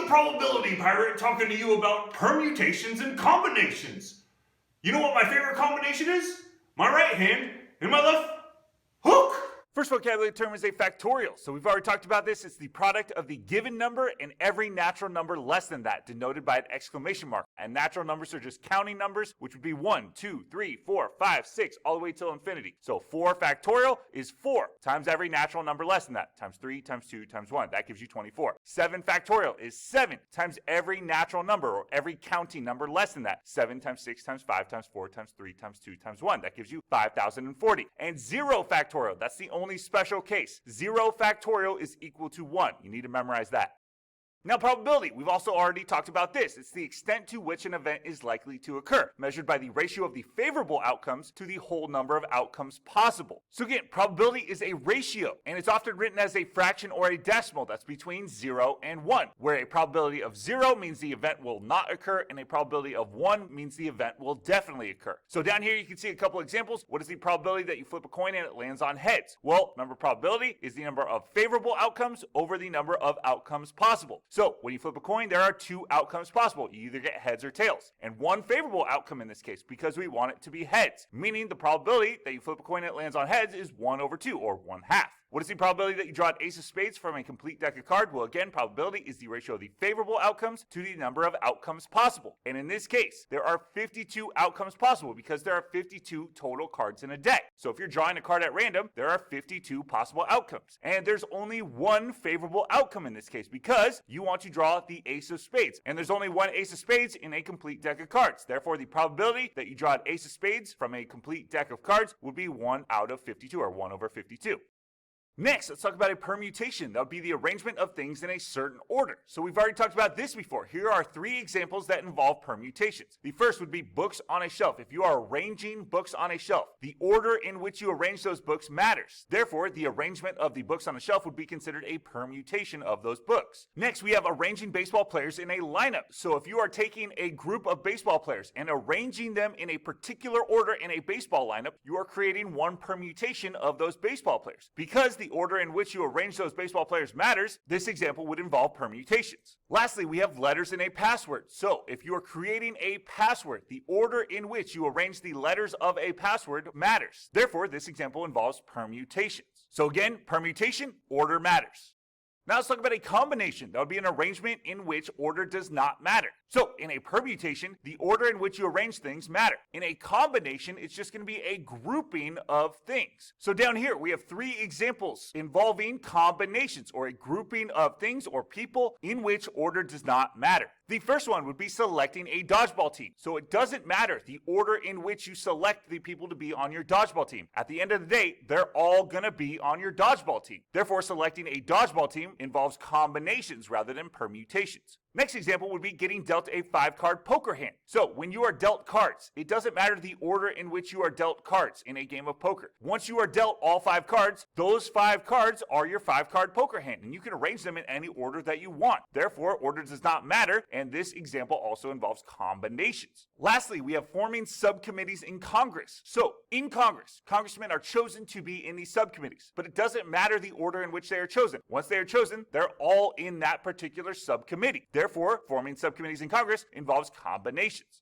Probability Pirate talking to you about permutations and combinations. You know what my favorite combination is? My right hand and my left hook. First vocabulary term is a factorial. So we've already talked about this. It's the product of the given number and every natural number less than that, denoted by an exclamation mark. And natural numbers are just counting numbers, which would be 1, 2, 3, 4, 5, 6, all the way till infinity. So 4 factorial is 4 times every natural number less than that, times 3, times 2, times 1. That gives you 24. 7 factorial is 7 times every natural number or every counting number less than that. 7 times 6 times 5 times 4 times 3 times 2 times 1. That gives you 5,040. And 0 factorial, that's the only special case. 0 factorial is equal to 1. You need to memorize that. Now, probability, we've also already talked about this. It's the extent to which an event is likely to occur, measured by the ratio of the favorable outcomes to the whole number of outcomes possible. So again, probability is a ratio, and it's often written as a fraction or a decimal that's between 0 and 1, where a probability of 0 means the event will not occur, and a probability of 1 means the event will definitely occur. So down here, you can see a couple examples. What is the probability that you flip a coin and it lands on heads? Well, number probability is the number of favorable outcomes over the number of outcomes possible. So when you flip a coin, there are 2 outcomes possible. You either get heads or tails. And 1 favorable outcome in this case, because we want it to be heads, meaning the probability that you flip a coin and it lands on heads is 1 over 2, or 1/2. What is the probability that you draw an ace of spades from a complete deck of cards? Well, again, probability is the ratio of the favorable outcomes to the number of outcomes possible. And in this case, there are 52 outcomes possible because there are 52 total cards in a deck. So if you're drawing a card at random, there are 52 possible outcomes. And there's only 1 favorable outcome in this case because you want to draw the ace of spades. And there's only 1 ace of spades in a complete deck of cards. Therefore, the probability that you draw an ace of spades from a complete deck of cards would be 1 out of 52, or 1 over 52. Next, let's talk about a permutation. That would be the arrangement of things in a certain order. So we've already talked about this before. Here are 3 examples that involve permutations. The first would be books on a shelf. If you are arranging books on a shelf, the order in which you arrange those books matters. Therefore, the arrangement of the books on a shelf would be considered a permutation of those books. Next, we have arranging baseball players in a lineup. So if you are taking a group of baseball players and arranging them in a particular order in a baseball lineup, you are creating 1 permutation of those baseball players. Because the order in which you arrange those baseball players matters, this example would involve permutations. Lastly, we have letters in a password. So if you are creating a password, the order in which you arrange the letters of a password matters. Therefore, this example involves permutations. So again, permutation, order matters. Now let's talk about a combination. That would be an arrangement in which order does not matter. So in a permutation, the order in which you arrange things matter. In a combination, it's just going to be a grouping of things. So down here, we have 3 examples involving combinations, or a grouping of things or people in which order does not matter. The first one would be selecting a dodgeball team. So it doesn't matter the order in which you select the people to be on your dodgeball team. At the end of the day, they're all going to be on your dodgeball team. Therefore, selecting a dodgeball team involves combinations rather than permutations. Next example would be getting dealt a 5-card poker hand. So when you are dealt cards, it doesn't matter the order in which you are dealt cards in a game of poker. Once you are dealt all 5 cards, those 5 cards are your 5-card poker hand, and you can arrange them in any order that you want. Therefore, order does not matter, and this example also involves combinations. Lastly, we have forming subcommittees in Congress. So in Congress, congressmen are chosen to be in these subcommittees, but it doesn't matter the order in which they are chosen. Once they are chosen, they're all in that particular subcommittee. Therefore, forming subcommittees in Congress involves combinations.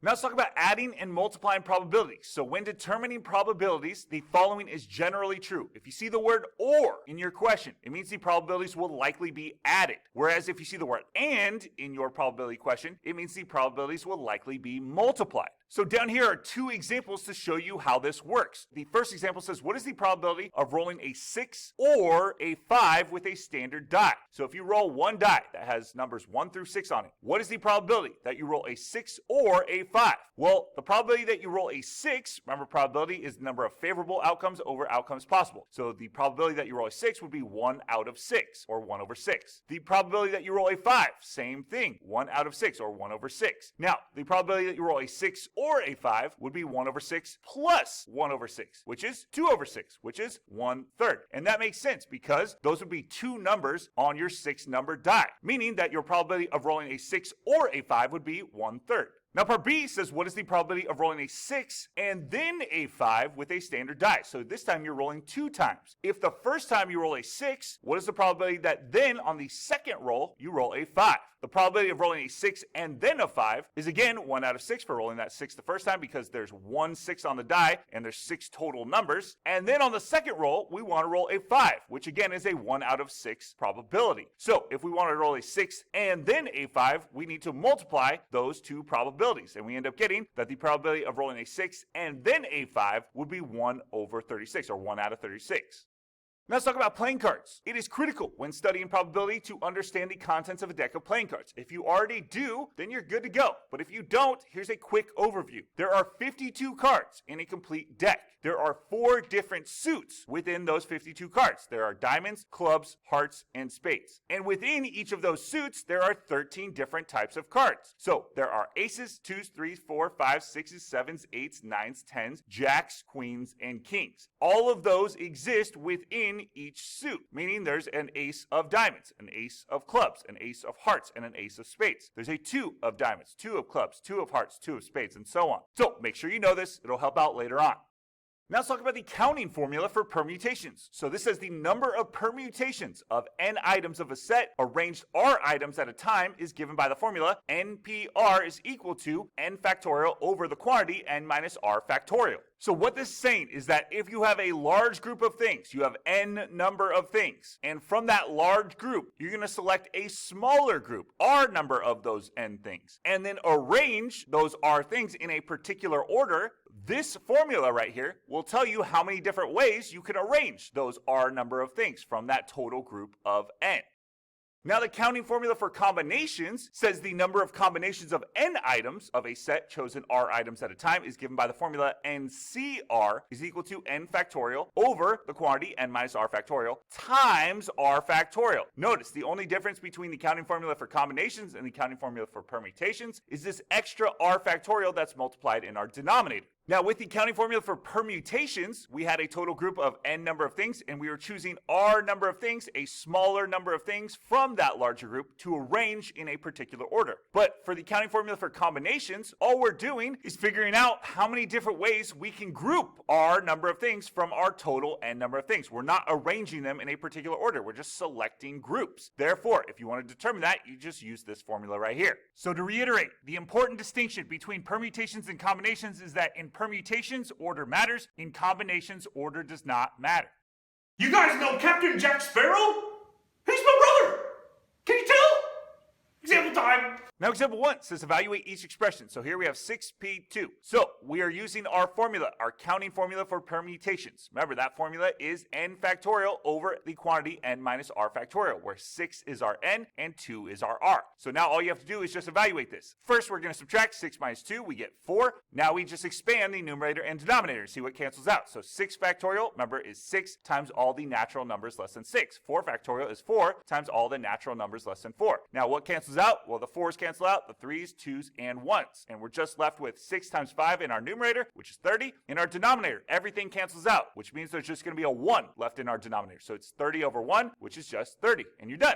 Now let's talk about adding and multiplying probabilities. So when determining probabilities, the following is generally true. If you see the word or in your question, it means the probabilities will likely be added. Whereas if you see the word and in your probability question, it means the probabilities will likely be multiplied. So down here are 2 examples to show you how this works. The first example says, what is the probability of rolling a 6 or a 5 with a standard die? So if you roll 1 die that has numbers 1 through 6 on it, what is the probability that you roll a 6 or a 5? Well, the probability that you roll a 6, remember probability is the number of favorable outcomes over outcomes possible. So the probability that you roll a 6 would be 1 out of 6, or 1 over 6. The probability that you roll a 5, same thing, 1 out of 6, or 1 over 6. Now, the probability that you roll a 6 or a 5 would be 1 over 6 plus 1 over 6, which is 2 over 6, which is 1/3. And that makes sense because those would be 2 numbers on your 6-number die, meaning that your probability of rolling a 6 or a 5 would be 1/3. Now part B says, what is the probability of rolling a 6 and then a 5 with a standard die? So this time you're rolling 2 times. If the first time you roll a 6, what is the probability that then on the second roll you roll a 5? The probability of rolling a 6 and then a 5 is again 1 out of 6 for rolling that 6 the first time because there's 1 6 on the die and there's 6 total numbers. And then on the second roll, we want to roll a 5, which again is a 1 out of 6 probability. So if we want to roll a 6 and then a 5, we need to multiply those two probabilities. And we end up getting that the probability of rolling a 6 and then a 5 would be 1 over 36, or 1 out of 36. Now let's talk about playing cards. It is critical when studying probability to understand the contents of a deck of playing cards. If you already do, then you're good to go. But if you don't, here's a quick overview. There are 52 cards in a complete deck. There are 4 different suits within those 52 cards. There are diamonds, clubs, hearts, and spades. And within each of those suits, there are 13 different types of cards. So there are aces, 2s, 3s, 4s, 5s, 6s, 7s, 8s, 9s, 10s, jacks, queens, and kings. All of those exist within each suit, meaning there's an ace of diamonds, an ace of clubs, an ace of hearts, and an ace of spades. There's a 2 of diamonds, 2 of clubs, 2 of hearts, 2 of spades, and so on. So make sure you know this. It'll help out later on. Now let's talk about the counting formula for permutations. So this says the number of permutations of n items of a set arranged r items at a time is given by the formula NPR is equal to n factorial over the quantity n minus r factorial. So what this is saying is that if you have a large group of things, you have n number of things, and from that large group, you're going to select a smaller group, r number of those n things, and then arrange those r things in a particular order. This formula right here will tell you how many different ways you can arrange those r number of things from that total group of n. Now the counting formula for combinations says the number of combinations of n items of a set chosen r items at a time is given by the formula NCR is equal to n factorial over the quantity n minus r factorial times r factorial. Notice the only difference between the counting formula for combinations and the counting formula for permutations is this extra r factorial that's multiplied in our denominator. Now with the counting formula for permutations, we had a total group of n number of things and we were choosing r number of things, a smaller number of things from that larger group to arrange in a particular order. But for the counting formula for combinations, all we're doing is figuring out how many different ways we can group r number of things from our total n number of things. We're not arranging them in a particular order, we're just selecting groups. Therefore, if you want to determine that, you just use this formula right here. So to reiterate, the important distinction between permutations and combinations is that in permutations, order matters. In combinations, order does not matter. You guys know Captain Jack Sparrow? He's my brother! Can you tell? Example time! Now example 1 says evaluate each expression. So here we have 6p2. So we are using our formula, our counting formula for permutations. Remember that formula is n factorial over the quantity n minus r factorial, where 6 is our n and 2 is our r. So now all you have to do is just evaluate this. First we're going to subtract 6 minus 2, we get 4. Now we just expand the numerator and denominator and see what cancels out. So 6 factorial, remember, is 6 times all the natural numbers less than 6. 4 factorial is 4 times all the natural numbers less than 4. Now what cancels out? Well, the 4's cancel out, the 3's, 2's, and 1's. And we're just left with 6 times 5 in our numerator, which is 30. In our denominator, everything cancels out, which means there's just going to be a 1 left in our denominator. So it's 30 over 1, which is just 30. And you're done.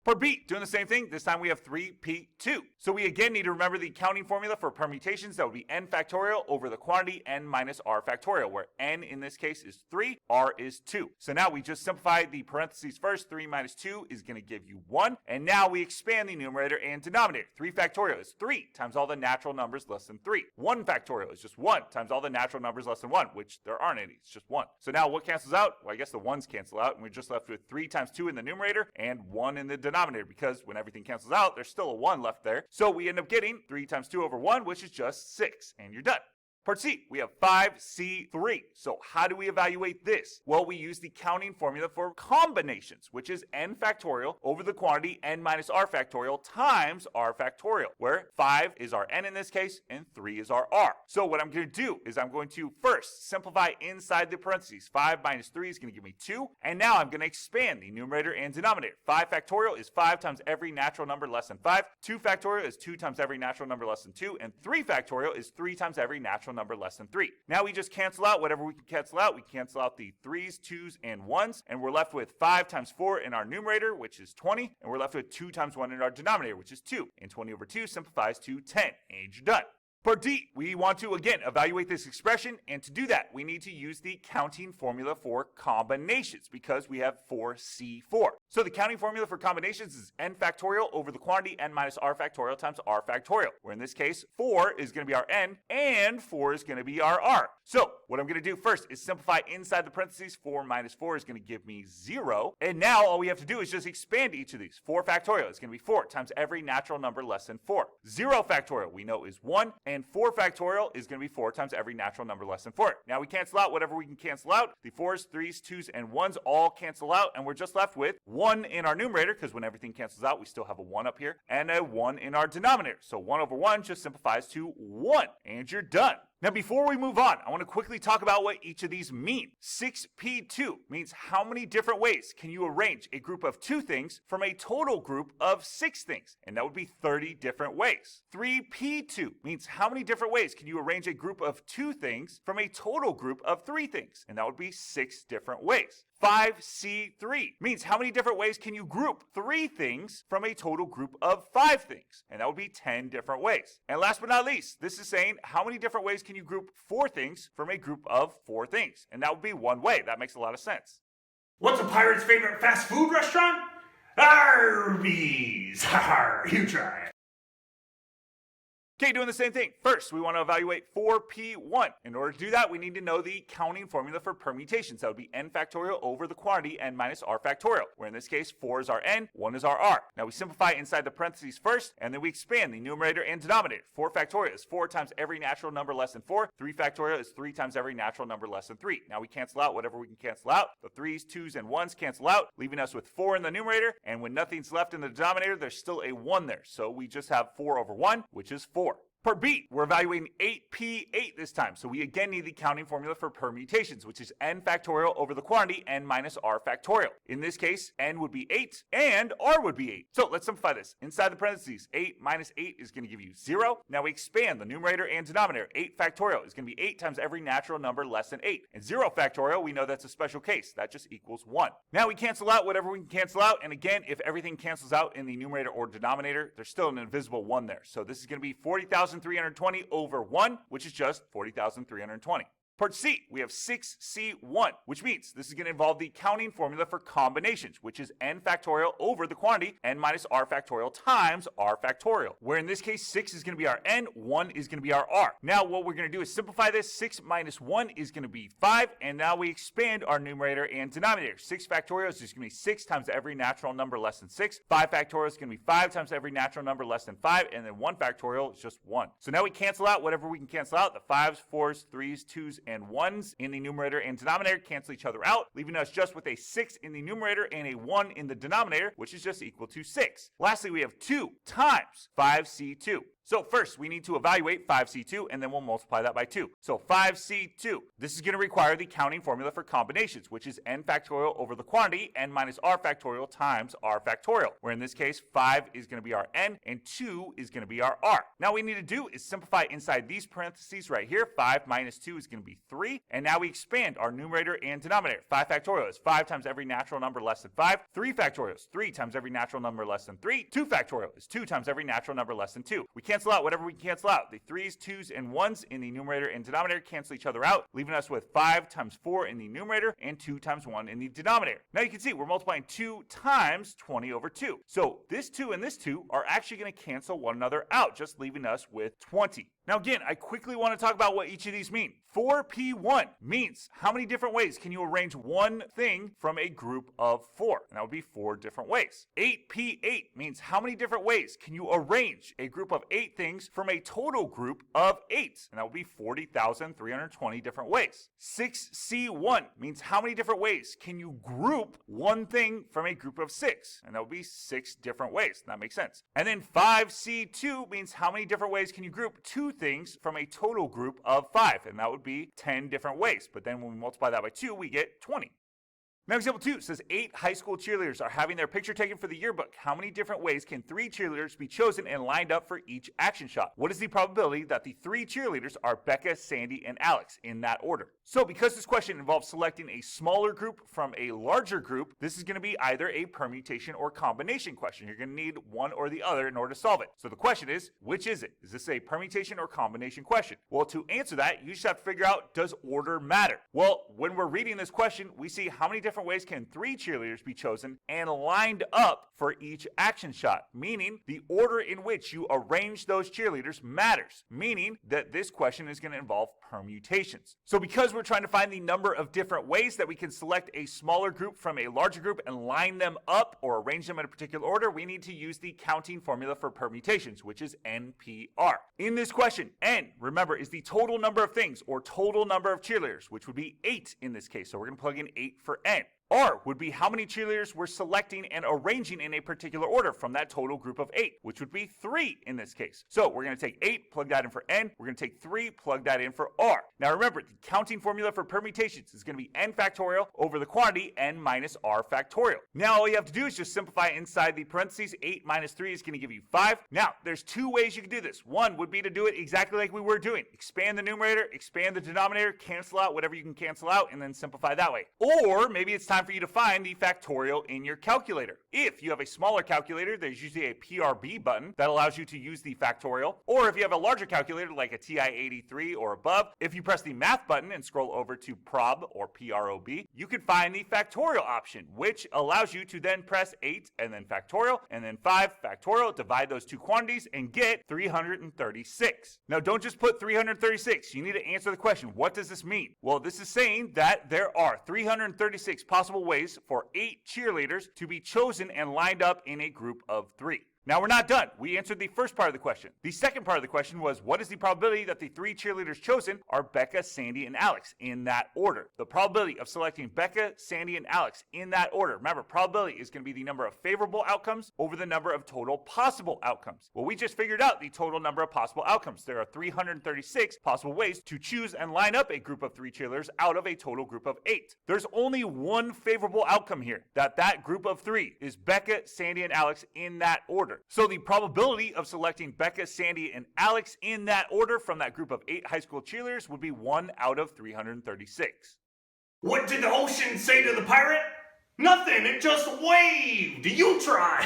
For B, doing the same thing, this time we have 3p2. So we again need to remember the counting formula for permutations. That would be n factorial over the quantity n minus r factorial, where n in this case is 3, r is 2. So now we just simplify the parentheses first. 3 minus 2 is going to give you 1. And now we expand the numerator and denominator. 3 factorial is 3 times all the natural numbers less than 3. 1 factorial is just 1 times all the natural numbers less than 1, which there aren't any. It's just 1. So now what cancels out? Well, I guess the 1's cancel out, and we're just left with 3 times 2 in the numerator and 1 in the denominator, because when everything cancels out, there's still a 1 left there. So we end up getting 3 times 2 over 1, which is just 6, and you're done. Part C, we have 5C3. So how do we evaluate this? Well, we use the counting formula for combinations, which is n factorial over the quantity n minus r factorial times r factorial, where 5 is our n in this case, and 3 is our r. So what I'm going to do is I'm going to first simplify inside the parentheses. 5 minus 3 is going to give me 2, and now I'm going to expand the numerator and denominator. 5 factorial is 5 times every natural number less than 5. 2 factorial is 2 times every natural number less than 2, and 3 factorial is 3 times every natural number less than 3. Now we just cancel out whatever we can cancel out. We cancel out the 3's, 2's, and 1's, and we're left with 5 times 4 in our numerator, which is 20, and we're left with 2 times 1 in our denominator, which is 2. And 20 over 2 simplifies to 10, and you're done. Part D, we want to again evaluate this expression, and to do that we need to use the counting formula for combinations because we have 4C4. So the counting formula for combinations is n factorial over the quantity n minus r factorial times r factorial, where in this case 4 is going to be our n and 4 is going to be our r. So what I'm going to do first is simplify inside the parentheses. 4 minus 4 is going to give me 0. And now all we have to do is just expand each of these. 4 factorial is going to be 4 times every natural number less than 4. 0 factorial we know is 1, and 4 factorial is going to be 4 times every natural number less than 4. Now we cancel out whatever we can cancel out. The 4s, 3s, 2s, and 1s all cancel out, and we're just left with 1 in our numerator, because when everything cancels out, we still have a 1 up here, and a 1 in our denominator. So 1 over 1 just simplifies to 1, and you're done. Now, before we move on, I want to quickly talk about what each of these mean. 6p2 means how many different ways can you arrange a group of 2 things from a total group of 6 things? And that would be 30 different ways. 3p2 means how many different ways can you arrange a group of 2 things from a total group of 3 things? And that would be 6 different ways. 5c3 means how many different ways can you group 3 things from a total group of 5 things? And that would be 10 different ways. And last but not least, this is saying how many different ways can you group 4 things from a group of 4 things? And that would be 1 way. That makes a lot of sense. What's a pirate's favorite fast food restaurant? Arby's! Har, you try it. Okay, doing the same thing. First, we want to evaluate 4p1. In order to do that, we need to know the counting formula for permutations. That would be n factorial over the quantity n minus r factorial, where in this case, 4 is our n, 1 is our r. Now we simplify inside the parentheses first, and then we expand the numerator and denominator. 4 factorial is 4 times every natural number less than 4. 3 factorial is 3 times every natural number less than 3. Now we cancel out whatever we can cancel out. The 3s, 2s, and 1s cancel out, leaving us with 4 in the numerator, and when nothing's left in the denominator, there's still a 1 there. So we just have 4 over 1, which is 4. Part B, we're evaluating 8p8 this time, so we again need the counting formula for permutations, which is n factorial over the quantity n minus r factorial. In this case, n would be 8 and r would be 8. So let's simplify this. Inside the parentheses, 8 minus 8 is going to give you 0. Now we expand the numerator and denominator. 8 factorial is going to be 8 times every natural number less than 8. And 0 factorial, we know that's a special case. That just equals 1. Now we cancel out whatever we can cancel out, and again, if everything cancels out in the numerator or denominator, there's still an invisible 1 there. So this is going to be 40,320 over 1, which is just 40,320. Part C, we have 6c1, which means this is going to involve the counting formula for combinations, which is n factorial over the quantity n minus r factorial times r factorial, where in this case 6 is going to be our n, 1 is going to be our r. Now what we're going to do is simplify this. 6 minus 1 is going to be 5, and now we expand our numerator and denominator. 6 factorial is just going to be 6 times every natural number less than 6. 5 factorial is going to be 5 times every natural number less than 5, and then 1 factorial is just 1. So now we cancel out whatever we can cancel out. The 5s, 4s, 3s, 2s, and 1s in the numerator and denominator cancel each other out, leaving us just with a 6 in the numerator and a 1 in the denominator, which is just equal to 6. Lastly, we have 2 times 5c2. So first, we need to evaluate 5c2, and then we'll multiply that by 2. So 5c2, this is going to require the counting formula for combinations, which is n factorial over the quantity n minus r factorial times r factorial, where in this case, 5 is going to be our n, and 2 is going to be our r. Now what we need to do is simplify inside these parentheses right here. 5 minus 2 is going to be 3, and now we expand our numerator and denominator. 5 factorial is 5 times every natural number less than 5. 3 factorial is 3 times every natural number less than 3. 2 factorial is 2 times every natural number less than 2. We cancel out whatever we can cancel out. The 3s, 2s, and 1s in the numerator and denominator cancel each other out, leaving us with 5 times 4 in the numerator and 2 times 1 in the denominator. Now you can see we're multiplying 2 times 20 over 2. So this 2 and this 2 are actually going to cancel one another out, just leaving us with 20. Now again, I quickly want to talk about what each of these mean. 4p1 means how many different ways can you arrange one thing from a group of 4? And that would be 4 different ways. 8p8 means how many different ways can you arrange a group of 8 things from a total group of 8? And that would be 40,320 different ways. 6c1 means how many different ways can you group one thing from a group of 6? And that would be 6 different ways. That makes sense. And then 5c2 means how many different ways can you group 2 things from a total group of 5, and that would be 10 different ways. But then when we multiply that by 2, we get 20. Now example 2 says 8 high school cheerleaders are having their picture taken for the yearbook. How many different ways can 3 cheerleaders be chosen and lined up for each action shot? What is the probability that the 3 cheerleaders are Becca, Sandy, and Alex in that order? So because this question involves selecting a smaller group from a larger group, this is going to be either a permutation or combination question. You're going to need one or the other in order to solve it. So the question is, which is it? Is this a permutation or combination question? Well, to answer that, you just have to figure out, does order matter? Well, when we're reading this question, we see how many different different ways can 3 cheerleaders be chosen and lined up for each action shot? Meaning the order in which you arrange those cheerleaders matters, meaning that this question is going to involve permutations. So because we're trying to find the number of different ways that we can select a smaller group from a larger group and line them up or arrange them in a particular order, we need to use the counting formula for permutations, which is NPR. In this question, N, remember, is the total number of things or total number of cheerleaders, which would be 8 in this case. So we're going to plug in 8 for N. R would be how many cheerleaders we're selecting and arranging in a particular order from that total group of 8, which would be 3 in this case. So we're going to take 8, plug that in for N. We're going to take 3, plug that in for R. Now remember, the counting formula for permutations is going to be N factorial over the quantity N minus R factorial. Now all you have to do is just simplify inside the parentheses. 8 minus 3 is going to give you 5. Now there's 2 ways you can do this. One would be to do it exactly like we were doing. Expand the numerator, expand the denominator, cancel out whatever you can cancel out, and then simplify that way. Or maybe it's time for you to find the factorial in your calculator. If you have a smaller calculator, there's usually a PRB button that allows you to use the factorial. Or if you have a larger calculator like a TI-83 or above, if you press the math button and scroll over to prob or PROB, you can find the factorial option, which allows you to then press 8 and then factorial and then 5 factorial, divide those two quantities and get 336. Now don't just put 336. You need to answer the question, what does this mean? Well, this is saying that there are 336 possible ways for 8 cheerleaders to be chosen and lined up in a group of 3. Now we're not done. We answered the first part of the question. The second part of the question was, what is the probability that the 3 cheerleaders chosen are Becca, Sandy, and Alex in that order? The probability of selecting Becca, Sandy, and Alex in that order. Remember, probability is going to be the number of favorable outcomes over the number of total possible outcomes. Well, we just figured out the total number of possible outcomes. There are 336 possible ways to choose and line up a group of 3 cheerleaders out of a total group of 8. There's only one favorable outcome here, that group of 3 is Becca, Sandy, and Alex in that order. So the probability of selecting Becca, Sandy, and Alex in that order from that group of 8 high school cheerleaders would be 1 out of 336. What did the ocean say to the pirate? Nothing, it just waved. You try.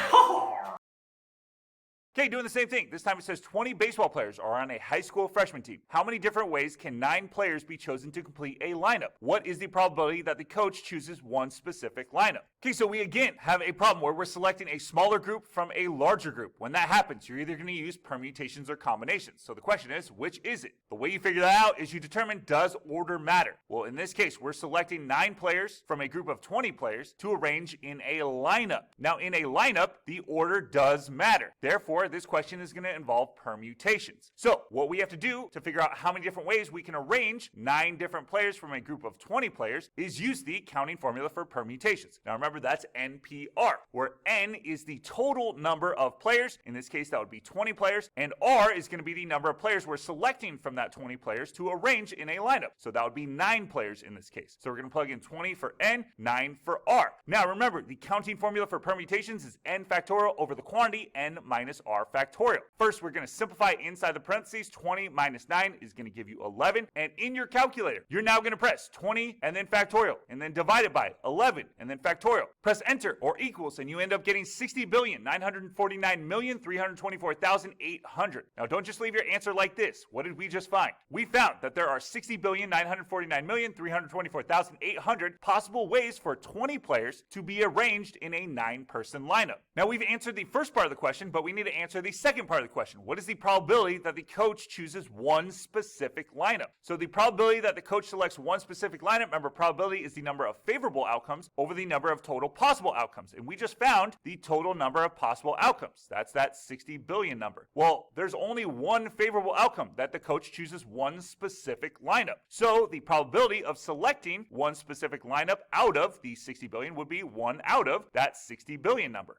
Okay, doing the same thing. This time it says 20 baseball players are on a high school freshman team. How many different ways can 9 players be chosen to complete a lineup? What is the probability that the coach chooses one specific lineup? Okay, so we again have a problem where we're selecting a smaller group from a larger group. When that happens, you're either going to use permutations or combinations. So the question is, which is it? The way you figure that out is you determine, does order matter? Well, in this case, we're selecting 9 players from a group of 20 players to arrange in a lineup. Now, in a lineup, the order does matter. Therefore, this question is going to involve permutations. So what we have to do to figure out how many different ways we can arrange 9 different players from a group of 20 players is use the counting formula for permutations. Now remember, that's NPR, where N is the total number of players. In this case, that would be 20 players, and R is going to be the number of players we're selecting from that 20 players to arrange in a lineup. So that would be 9 players in this case. So we're going to plug in 20 for N, 9 for R. Now remember, the counting formula for permutations is N factorial over the quantity N minus R factorial. First, we're going to simplify inside the parentheses. 20 minus 9 is going to give you 11. And in your calculator, you're now going to press 20 and then factorial, and then divide it by 11 and then factorial. Press enter or equals, and you end up getting 60,949,324,800. Now, don't just leave your answer like this. What did we just find? We found that there are 60,949,324,800 possible ways for 20 players to be arranged in a 9-person lineup. Now, we've answered the first part of the question, but we need to answer the second part of the question. What is the probability that the coach chooses one specific lineup? So the probability that the coach selects one specific lineup, remember, probability is the number of favorable outcomes over the number of total possible outcomes. And we just found the total number of possible outcomes. That's that 60 billion number. Well, there's only one favorable outcome, that the coach chooses one specific lineup. So the probability of selecting one specific lineup out of the 60 billion would be 1 out of that 60 billion number.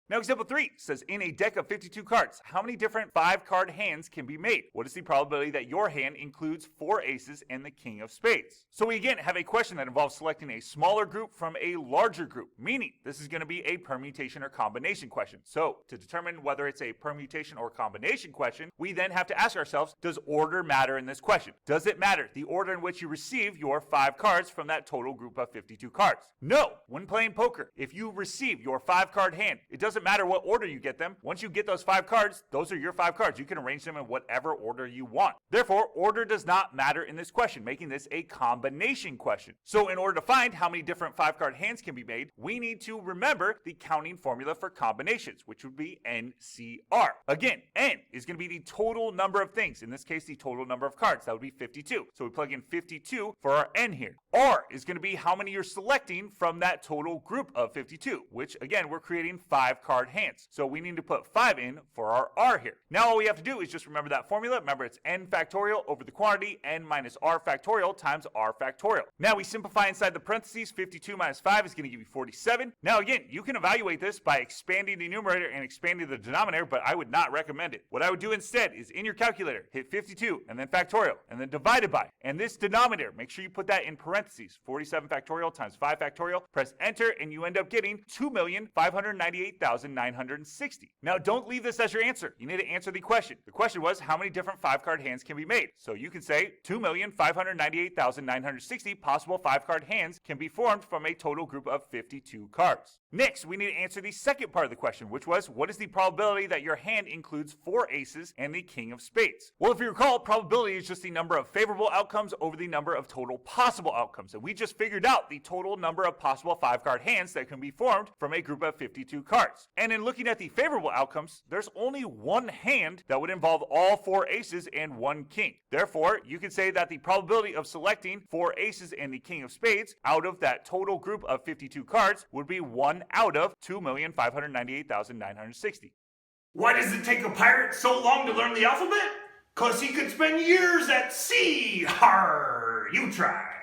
Now, example 3 says, in a deck of 52 cards, how many different 5-card hands can be made? What is the probability that your hand includes 4 aces and the king of spades? So we again have a question that involves selecting a smaller group from a larger group, meaning this is going to be a permutation or combination question. So to determine whether it's a permutation or combination question, we then have to ask ourselves, does order matter in this question? Does it matter the order in which you receive your 5 cards from that total group of 52 cards? No. When playing poker, if you receive your 5-card hand, it doesn't doesn't matter what order you get them. Once you get those 5 cards, those are your 5 cards. You can arrange them in whatever order you want. Therefore, order does not matter in this question, making this a combination question. So in order to find how many different 5-card hands can be made, we need to remember the counting formula for combinations, which would be NCR. Again, N is going to be the total number of things. In this case, the total number of cards. That would be 52. So we plug in 52 for our N here. R is going to be how many you're selecting from that total group of 52, which again, we're creating 5-card hands. So we need to put 5 in for our R here. Now all we have to do is just remember that formula. Remember, it's N factorial over the quantity, N minus R factorial times R factorial. Now we simplify inside the parentheses. 52 minus 5 is going to give you 47. Now again, you can evaluate this by expanding the numerator and expanding the denominator, but I would not recommend it. What I would do instead is in your calculator, hit 52 and then factorial and then divided by. And this denominator, make sure you put that in parentheses. 47 factorial times 5 factorial. Press enter and you end up getting 2,598,960. Now don't leave this as your answer. You need to answer the question. The question was how many different 5-card hands can be made? So you can say 2,598,960 possible 5-card hands can be formed from a total group of 52 cards. Next, we need to answer the second part of the question, which was what is the probability that your hand includes 4 aces and the king of spades? Well, if you recall, probability is just the number of favorable outcomes over the number of total possible outcomes. And we just figured out the total number of possible 5-card hands that can be formed from a group of 52 cards. And in looking at the favorable outcomes, there's only one hand that would involve all 4 aces and 1 king. Therefore, you can say that the probability of selecting 4 aces and the king of spades out of that total group of 52 cards would be 1 out of 2,598,960. Why does it take a pirate so long to learn the alphabet? 'Cause he could spend years at sea. Har, you try.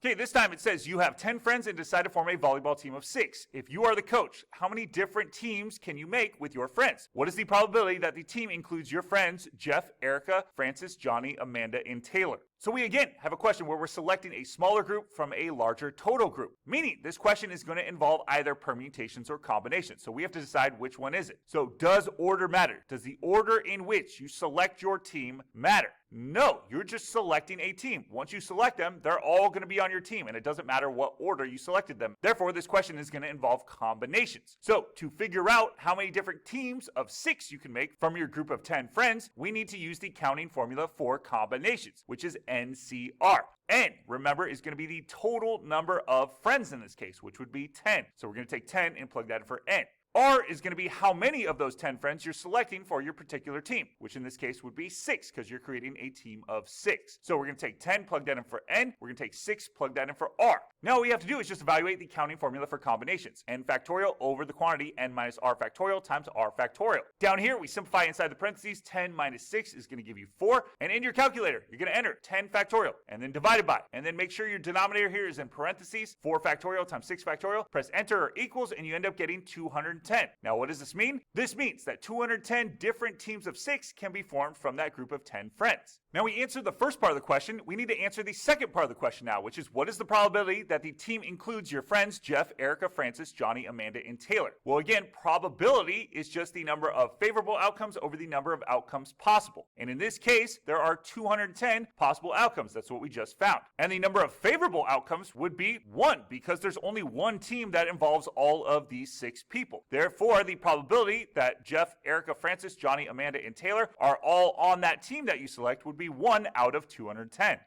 Okay, this time it says you have 10 friends and decide to form a volleyball team of 6. If you are the coach, how many different teams can you make with your friends? What is the probability that the team includes your friends, Jeff, Erica, Francis, Johnny, Amanda, and Taylor? So we again have a question where we're selecting a smaller group from a larger total group, meaning this question is going to involve either permutations or combinations. So we have to decide which one is it. So does order matter? Does the order in which you select your team matter? No, you're just selecting a team. Once you select them, they're all going to be on your team, and it doesn't matter what order you selected them. Therefore, this question is going to involve combinations. So to figure out how many different teams of 6 you can make from your group of 10 friends, we need to use the counting formula for combinations, which is NCR. N, remember, is going to be the total number of friends in this case, which would be 10. So we're going to take 10 and plug that in for N. R is going to be how many of those 10 friends you're selecting for your particular team, which in this case would be 6 because you're creating a team of 6. So we're going to take 10, plug that in for N. We're going to take 6, plug that in for R. Now all we have to do is just evaluate the counting formula for combinations. N factorial over the quantity N minus R factorial times R factorial. Down here, we simplify inside the parentheses. 10 minus 6 is going to give you 4. And in your calculator, you're going to enter 10 factorial and then divided by. And then make sure your denominator here is in parentheses. 4 factorial times 6 factorial. Press enter or equals and you end up getting 210. Now, what does this mean? This means that 210 different teams of 6 can be formed from that group of 10 friends. Now, we answered the first part of the question. We need to answer the second part of the question now, which is what is the probability that the team includes your friends, Jeff, Erica, Francis, Johnny, Amanda, and Taylor? Well, again, probability is just the number of favorable outcomes over the number of outcomes possible. And in this case, there are 210 possible outcomes. That's what we just found. And the number of favorable outcomes would be 1 because there's only one team that involves all of these 6 people. Therefore, the probability that Jeff, Erica, Francis, Johnny, Amanda, and Taylor are all on that team that you select would be 1 out of 210.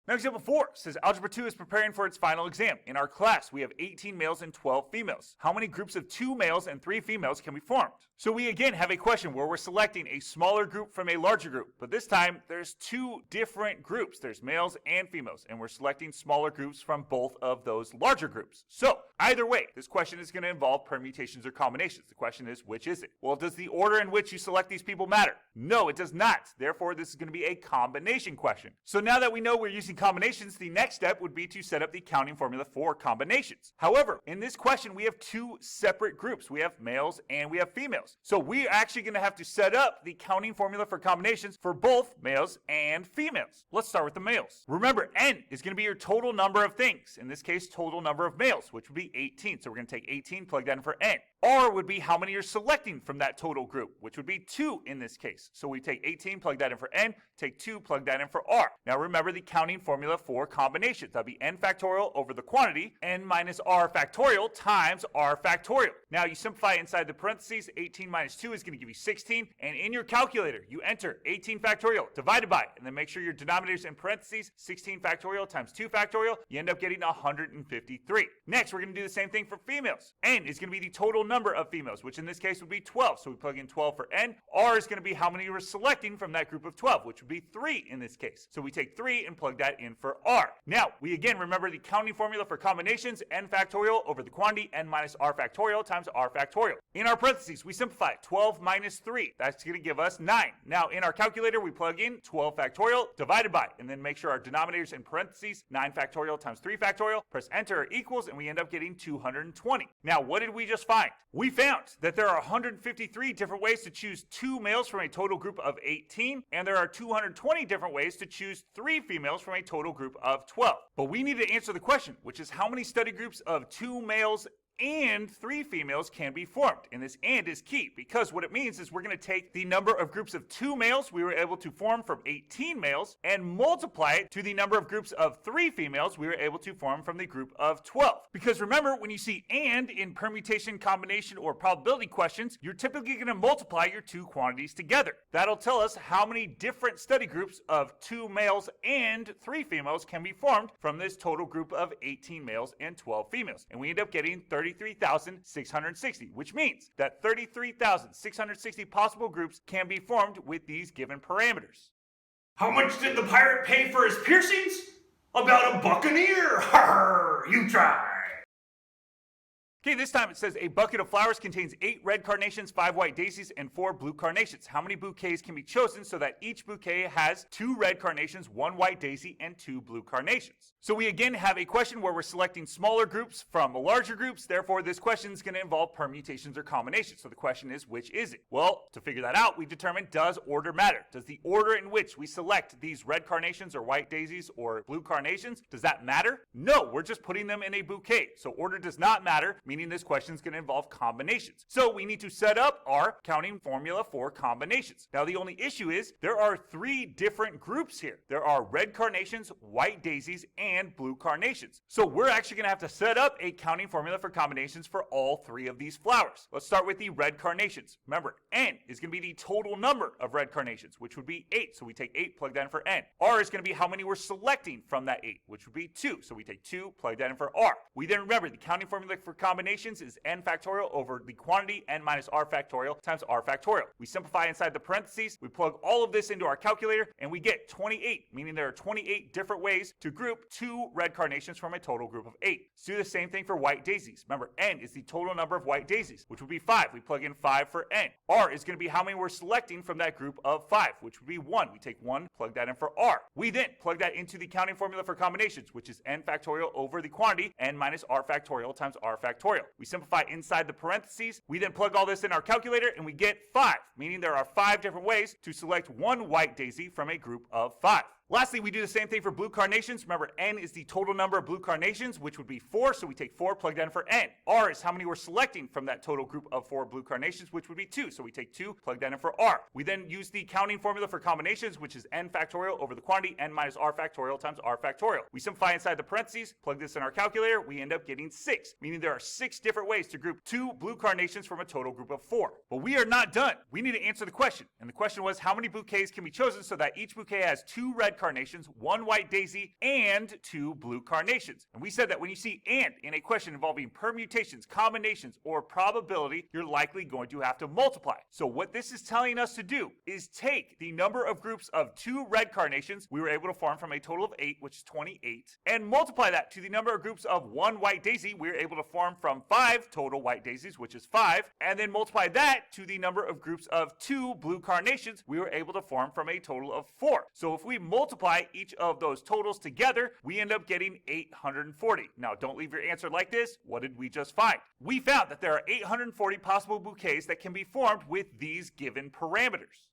Now, example 4 says Algebra 2 is preparing for its final exam. In our class, we have 18 males and 12 females. How many groups of 2 males and 3 females can be formed? So we again have a question where we're selecting a smaller group from a larger group, but this time there's 2 different groups. There's males and females, and we're selecting smaller groups from both of those larger groups. So either way, this question is going to involve permutations or combinations. The question is, which is it? Well, does the order in which you select these people matter? No, it does not. Therefore, this is going to be a combination question. So now that we know we're using combinations, the next step would be to set up the counting formula for combinations. However, in this question, we have 2 separate groups. We have males and we have females. So we're actually going to have to set up the counting formula for combinations for both males and females. Let's start with the males. Remember, N is going to be your total number of things. In this case, total number of males, which would be 18. So we're going to take 18, plug that in for N. R would be how many you're selecting from that total group, which would be 2 in this case. So we take 18, plug that in for n, take 2, plug that in for R. Now remember the counting formula for combinations. That'd be n factorial over the quantity, n minus R factorial times R factorial. Now you simplify inside the parentheses, 18 minus 2 is going to give you 16, and in your calculator, you enter 18 factorial divided by, and then make sure your denominator's in parentheses, 16 factorial times 2 factorial, you end up getting 153. Next, we're going to do the same thing for females. N is going to be the total number of females, which in this case would be 12, so we plug in 12 for n. R is going to be how many we're selecting from that group of 12, which would be 3 in this case. So we take 3 and plug that in for R. Now, we again remember the counting formula for combinations, n factorial over the quantity, n minus R factorial times R factorial. In our parentheses, we simplify 12 minus 3. That's going to give us 9. Now, in our calculator, we plug in 12 factorial divided by, and then make sure our denominator's in parentheses, 9 factorial times 3 factorial, press enter equals, and we end up getting 220. Now, what did we just find? We found that there are 153 different ways to choose 2 males from a total group of 18, and there are 220 different ways to choose 3 females from a total group of 12. But we need to answer the question, which is how many study groups of 2 males and 3 females can be formed. And this and is key, because what it means is we're going to take the number of groups of 2 males we were able to form from 18 males and multiply it to the number of groups of 3 females we were able to form from the group of 12. Because remember, when you see and in permutation, combination, or probability questions, you're typically going to multiply your 2 quantities together. That'll tell us how many different study groups of 2 males and 3 females can be formed from this total group of 18 males and 12 females. And we end up getting 33,660, which means that 33,660 possible groups can be formed with these given parameters. How much did the pirate pay for his piercings? About $1 a year. Har, you try. Okay, this time it says a bucket of flowers contains 8 red carnations, 5 white daisies, and 4 blue carnations. How many bouquets can be chosen so that each bouquet has 2 red carnations, 1 white daisy, and 2 blue carnations? So we again have a question where we're selecting smaller groups from larger groups. Therefore, this question is going to involve permutations or combinations. So the question is, which is it? Well, to figure that out, we determine, does order matter? Does the order in which we select these red carnations or white daisies or blue carnations, does that matter? No, we're just putting them in a bouquet. So order does not matter, meaning this question is going to involve combinations. So we need to set up our counting formula for combinations. Now, the only issue is there are 3 different groups here. There are red carnations, white daisies, and blue carnations. So we're actually going to have to set up a counting formula for combinations for all 3 of these flowers. Let's start with the red carnations. Remember, n is going to be the total number of red carnations, which would be 8. So we take 8, plug that in for n. R is going to be how many we're selecting from that 8, which would be 2. So we take 2, plug that in for R. We then remember the counting formula for combinations is n factorial over the quantity n minus R factorial times R factorial. We simplify inside the parentheses, we plug all of this into our calculator, and we get 28, meaning there are 28 different ways to group 2 red carnations from a total group of 8. Let's do the same thing for white daisies. Remember, n is the total number of white daisies, which would be 5. We plug in 5 for n. R is going to be how many we're selecting from that group of 5, which would be 1. We take 1, plug that in for R. We then plug that into the counting formula for combinations, which is n factorial over the quantity n minus R factorial times R factorial. We simplify inside the parentheses. We then plug all this in our calculator and we get 5, meaning there are 5 different ways to select 1 white daisy from a group of 5. Lastly, we do the same thing for blue carnations. Remember, n is the total number of blue carnations, which would be 4, so we take 4, plug that in for n. R is how many we're selecting from that total group of 4 blue carnations, which would be 2, so we take 2, plug that in for R. We then use the counting formula for combinations, which is n factorial over the quantity n minus R factorial times R factorial. We simplify inside the parentheses, plug this in our calculator, we end up getting 6, meaning there are 6 different ways to group 2 blue carnations from a total group of 4. But we are not done. We need to answer the question, and the question was how many bouquets can be chosen so that each bouquet has 2 red carnations, 1 white daisy, and 2 blue carnations. And we said that when you see and in a question involving permutations, combinations, or probability, you're likely going to have to multiply. So what this is telling us to do is take the number of groups of 2 red carnations we were able to form from a total of 8, which is 28, and multiply that to the number of groups of 1 white daisy we were able to form from 5 total white daisies, which is 5, and then multiply that to the number of groups of 2 blue carnations we were able to form from a total of 4. So if we multiply each of those totals together, we end up getting 840. Now, don't leave your answer like this. What did we just find? We found that there are 840 possible bouquets that can be formed with these given parameters.